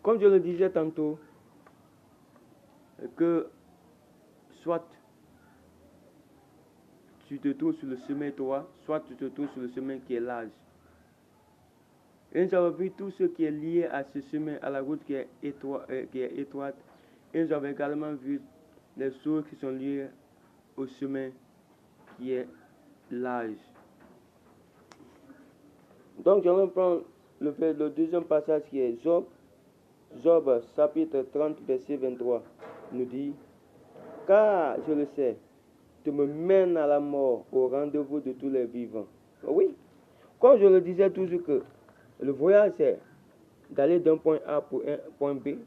comme je le disais tantôt, que soit tu te trouves sur le chemin étroit, soit tu te trouves sur le chemin qui est large. Et nous avons vu tout ce qui est lié à ce chemin, à la route qui est étroite. Et nous avons également vu les choses qui sont liées au chemin qui est large. Donc, je vais prendre le deuxième passage qui est Job. Job, chapitre 30, verset 23, nous dit: car je le sais, tu me mènes à la mort, au rendez-vous de tous les vivants. Oui, comme je le disais toujours que le voyage, c'est d'aller d'un point A pour un point B,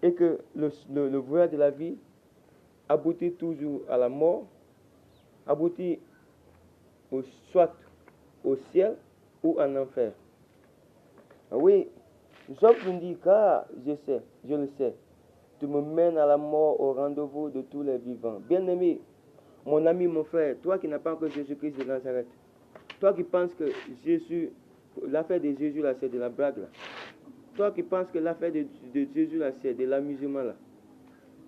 et que le voyage de la vie aboutit toujours à la mort, aboutit soit au ciel ou en enfer. Oui, Job nous dit: car je le sais, tu me mènes à la mort, au rendez-vous de tous les vivants. Bien-aimé, mon ami, mon frère, toi qui n'as pas encore Jésus-Christ de Nazareth, toi qui penses que l'affaire de Jésus là, c'est de la blague là, toi qui penses que l'affaire de Jésus là, c'est de l'amusement là,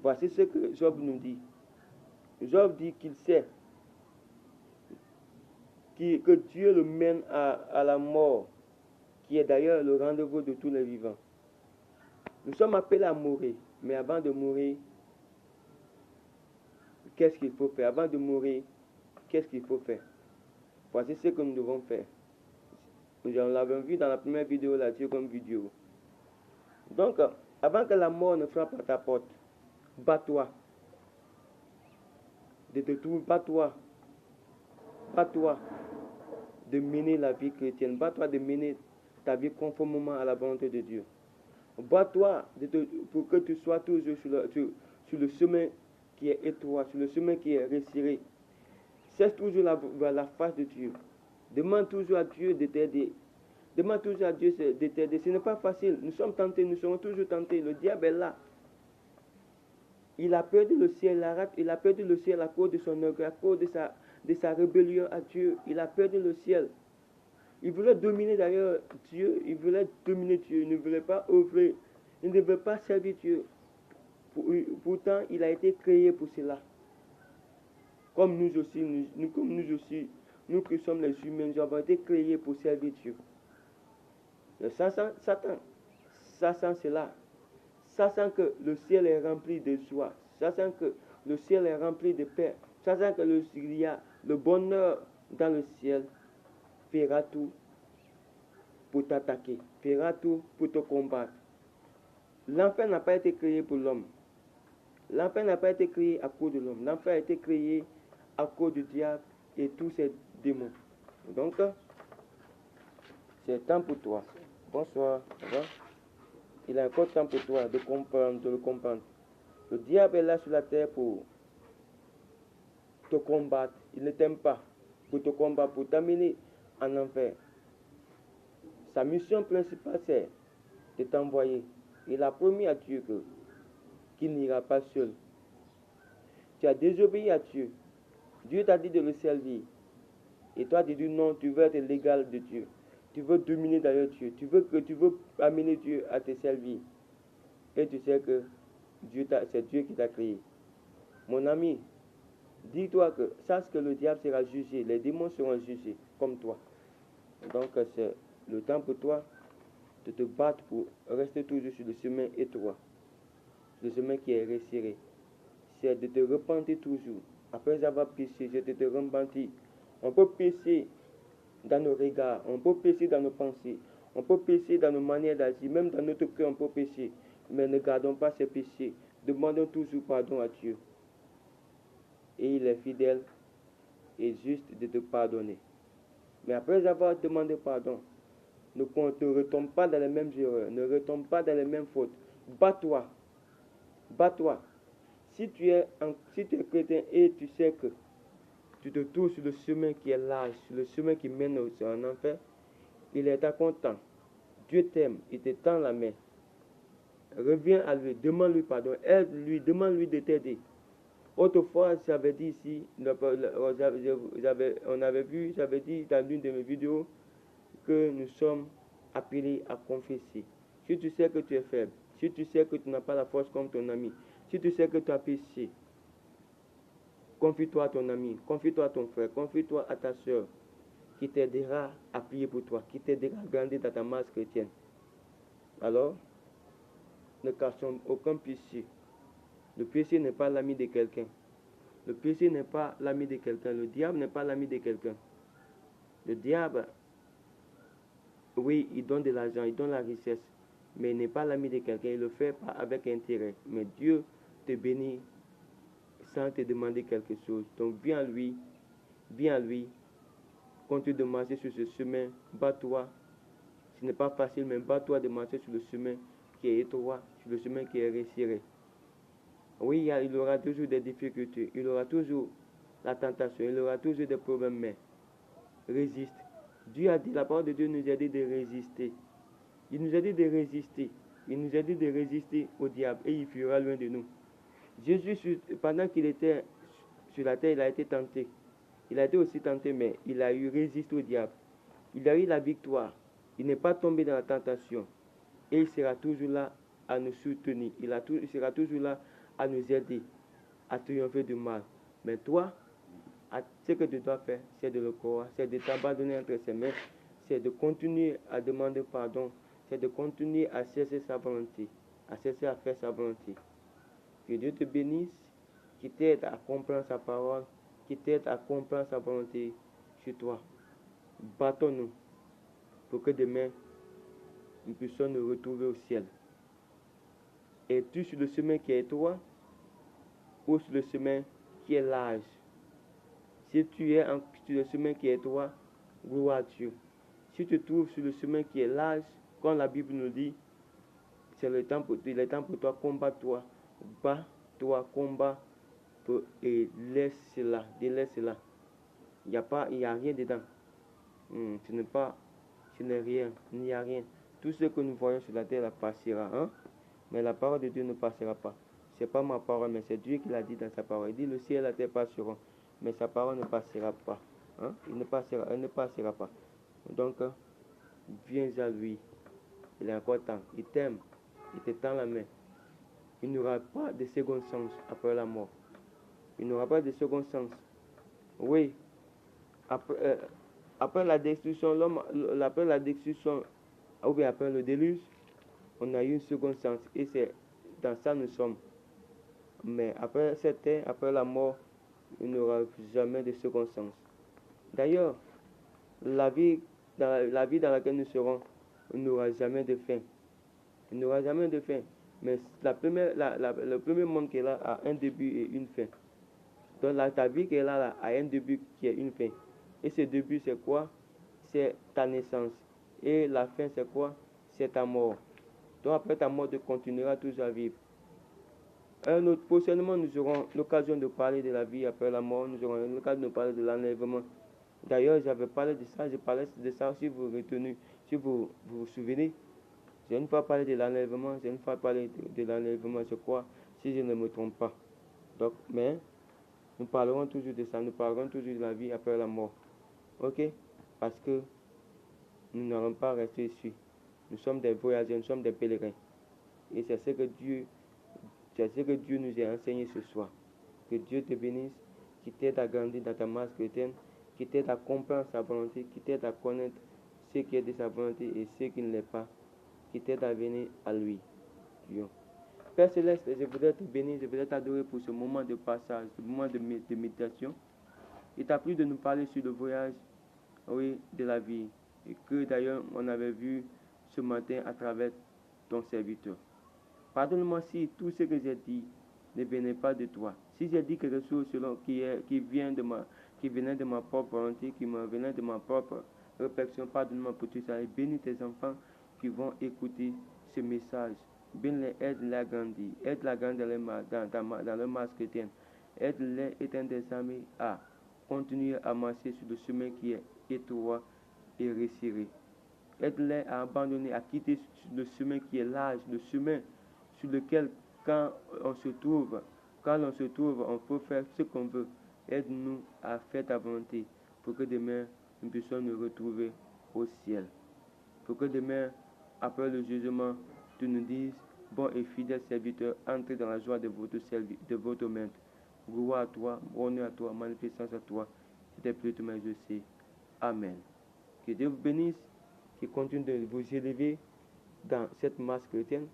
voici ce que Job nous dit. Job dit qu'il sait que Dieu le mène à la mort, qui est d'ailleurs le rendez-vous de tous les vivants. Nous sommes appelés à mourir, mais avant de mourir, qu'est-ce qu'il faut faire? Avant de mourir, qu'est-ce qu'il faut faire? Voici ce que nous devons faire. Nous l'avons vu dans la première vidéo, la deuxième vidéo. Donc, avant que la mort ne frappe à ta porte, bats-toi. De te trouver, bats-toi. Bats-toi de mener la vie chrétienne. Bats-toi de mener ta vie conformément à la volonté de Dieu. Bats-toi pour que tu sois toujours sur le chemin qui est étroit, sur le chemin qui est resserré. Cherche toujours la face de Dieu. Demande toujours à Dieu de t'aider. Demande toujours à Dieu de t'aider. Ce n'est pas facile. Nous sommes tentés, nous serons toujours tentés. Le diable est là. Il a perdu le ciel, il a perdu le ciel à cause de son orgueil, à cause de sa rébellion à Dieu. Il a perdu le ciel. Il voulait dominer d'ailleurs Dieu. Il voulait dominer Dieu. Il ne voulait pas œuvrer. Il ne voulait pas servir Dieu. Pourtant, il a été créé pour cela. Comme nous aussi, nous qui sommes les humains, nous avons été créés pour servir Dieu. Le Satan, c'est là. Sachant que le ciel est rempli de joie, sachant que le ciel est rempli de paix, sachant que il y a le bonheur dans le ciel, fera tout pour t'attaquer, fera tout pour te combattre. L'enfer n'a pas été créé pour l'homme. L'enfer n'a pas été créé à cause de l'homme. L'enfer a été créé à cause du diable et tous ses démons. Donc, c'est temps pour toi. Bonsoir. Au revoir. Il a encore temps pour toi de le comprendre. Le diable est là sur la terre pour te combattre. Il ne t'aime pas. Pour te combattre, pour t'amener en enfer. Sa mission principale, c'est de t'envoyer. Il a promis à Dieu qu'il n'ira pas seul. Tu as désobéi à Dieu. Dieu t'a dit de le servir. Et toi, tu dis non, tu veux être l'égal de Dieu. Tu veux dominer d'ailleurs Dieu. Tu veux amener Dieu à te servir. Et tu sais que c'est Dieu qui t'a créé. Mon ami, dis-toi que sache que le diable sera jugé. Les démons seront jugés comme toi. Donc c'est le temps pour toi de te battre pour rester toujours sur le chemin étroit. Le chemin qui est resserré. C'est de te repentir toujours. Après avoir péché, je te repentir. On peut pécher dans nos regards, on peut pécher dans nos pensées, on peut pécher dans nos manières d'agir, même dans notre cœur on peut pécher. Mais ne gardons pas ces péchés. Demandons toujours pardon à Dieu. Et il est fidèle et juste de te pardonner. Mais après avoir demandé pardon, ne retombe pas dans les mêmes erreurs, ne retombe pas dans les mêmes fautes. Bats-toi. Bats-toi. Si tu es chrétien et tu sais que tu te trouves sur le chemin qui est large, sur le chemin qui mène en enfer, il est à content. Dieu t'aime, il te tend la main. Reviens à lui, demande-lui pardon, aide-lui, demande-lui de t'aider. Autrefois, j'avais dit ici, j'avais dit dans l'une de mes vidéos que nous sommes appelés à confesser. si tu sais que tu es faible, si tu sais que tu n'as pas la force comme ton ami, si tu sais que tu as péché, confie-toi à ton ami, confie-toi à ton frère, confie-toi à ta soeur, qui t'aidera à prier pour toi, qui t'aidera à grandir dans ta masse chrétienne. Alors, ne cachons aucun péché. Le péché n'est pas l'ami de quelqu'un. Le péché n'est pas l'ami de quelqu'un. Le diable n'est pas l'ami de quelqu'un. Le diable, oui, il donne de l'argent, il donne la richesse, mais il n'est pas l'ami de quelqu'un. Il le fait pas avec intérêt. Mais Dieu te bénit sans te demander quelque chose. Donc viens à lui, continue de marcher sur ce chemin, bats-toi. Ce n'est pas facile, mais bats-toi de marcher sur le chemin qui est étroit, sur le chemin qui est resserré. Oui, il y aura toujours des difficultés, il y aura toujours la tentation, il y aura toujours des problèmes, mais résiste. Dieu a dit, la parole de Dieu nous a dit de résister. Il nous a dit de résister. Il nous a dit de résister au diable et il fuira loin de nous. Jésus, pendant qu'il était sur la terre, il a été tenté. Il a été aussi tenté, mais il a eu résisté au diable. Il a eu la victoire. Il n'est pas tombé dans la tentation. Et il sera toujours là à nous soutenir. Il sera toujours là à nous aider à triompher du mal. Mais toi, ce que tu dois faire, c'est de le croire, c'est de t'abandonner entre ses mains, c'est de continuer à demander pardon, c'est de continuer à chercher sa volonté, à chercher à faire sa volonté. Que Dieu te bénisse, qui t'aide à comprendre sa parole, qui t'aide à comprendre sa volonté sur toi. Battons-nous pour que demain, nous puissions nous retrouver au ciel. Es-tu sur le chemin qui est étroit ou sur le chemin qui est large? Si tu es sur le chemin qui est étroit, gloire à Dieu. Si tu te trouves sur le chemin qui est large, comme la Bible nous dit, c'est le temps il est temps pour toi, combat-toi, bats-toi, combat, et laisse cela, délaisse cela. Il n'y a rien dedans. Ce n'est rien, il n'y a rien. Tout ce que nous voyons sur la terre là, passera, hein? Mais la parole de Dieu ne passera pas. Ce n'est pas ma parole, mais c'est Dieu qui l'a dit dans sa parole. Il dit, le ciel et la terre passeront, mais sa parole ne passera pas. Hein? Elle ne passera pas. Donc, viens à lui. Il est encore temps. Il t'aime. Il te tend la main. Il n'y aura pas de second sens après la mort. Il n'y aura pas de second sens. Oui. Après la destruction, après la destruction, ou bien après le déluge, on a eu un second sens. Et c'est dans ça nous sommes. Mais après cette terre, après la mort, il n'y aura jamais de second sens. D'ailleurs, la vie dans laquelle nous serons, il n'y aura jamais de fin. Il n'y aura jamais de fin. Mais le premier monde qui est là a un début et une fin. Donc ta vie qui est là a un début qui est une fin. Et ce début, c'est quoi? C'est ta naissance. Et la fin, c'est quoi? C'est ta mort. Donc après ta mort, tu continueras toujours à vivre. Prochainement, nous aurons l'occasion de parler de la vie après la mort. Nous aurons l'occasion de parler de l'enlèvement. D'ailleurs, j'avais parlé de ça. Je parlais de ça si vous retenez, si vous vous souvenez. J'ai une fois parlé de l'enlèvement. J'ai une fois parlé de l'enlèvement, je crois, si je ne me trompe pas. Donc, mais nous parlerons toujours de ça. Nous parlerons toujours de la vie après la mort. Ok? Parce que nous n'allons pas rester ici. Nous sommes des voyageurs, nous sommes des pèlerins. Et c'est ce que Dieu nous a enseigné ce soir. Que Dieu te bénisse, qui t'aide à grandir dans ta masse chrétienne, qui t'aide à comprendre sa volonté, qui t'aide à connaître ce qui est de sa volonté et ce qui ne l'est pas, qui t'aide à venir à lui. Dieu. Père Céleste, je voudrais te bénir, je voudrais t'adorer pour ce moment de passage, ce moment de méditation. Il t'a plu de nous parler sur le voyage, oui, de la vie. Et que d'ailleurs, on avait vu ce matin à travers ton serviteur. Pardonne-moi si tout ce que j'ai dit ne venait pas de toi. Si j'ai dit quelque chose qui venait de ma propre volonté, qui me venait de ma propre réflexion, pardonne-moi pour tout ça. Et bénis tes enfants qui vont écouter ce message. Bénis-les, aide-les à grandir. Aide-les à grandir dans leur masse chrétienne. Aide-les, éternel des amis, à continuer à marcher sur le chemin qui est étroit et resserré. Aide-les à abandonner, à quitter le chemin qui est large, le chemin sur lequel, quand on se trouve, on peut faire ce qu'on veut. Aide-nous à faire ta volonté pour que demain, nous puissions nous retrouver au ciel. Pour que demain, après le jugement, tu nous dises, bon et fidèle serviteur, entrez dans la joie de votre maître. Gloire à toi, honneur à toi, magnificence à toi. C'était plus tout je sais. Amen. Que Dieu vous bénisse, qu'il continue de vous élever dans cette masse chrétienne,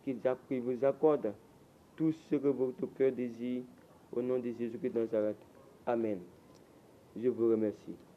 qu'il vous accorde tout ce que votre cœur désire, au nom de Jésus-Christ de Nazareth. Amen. Je vous remercie.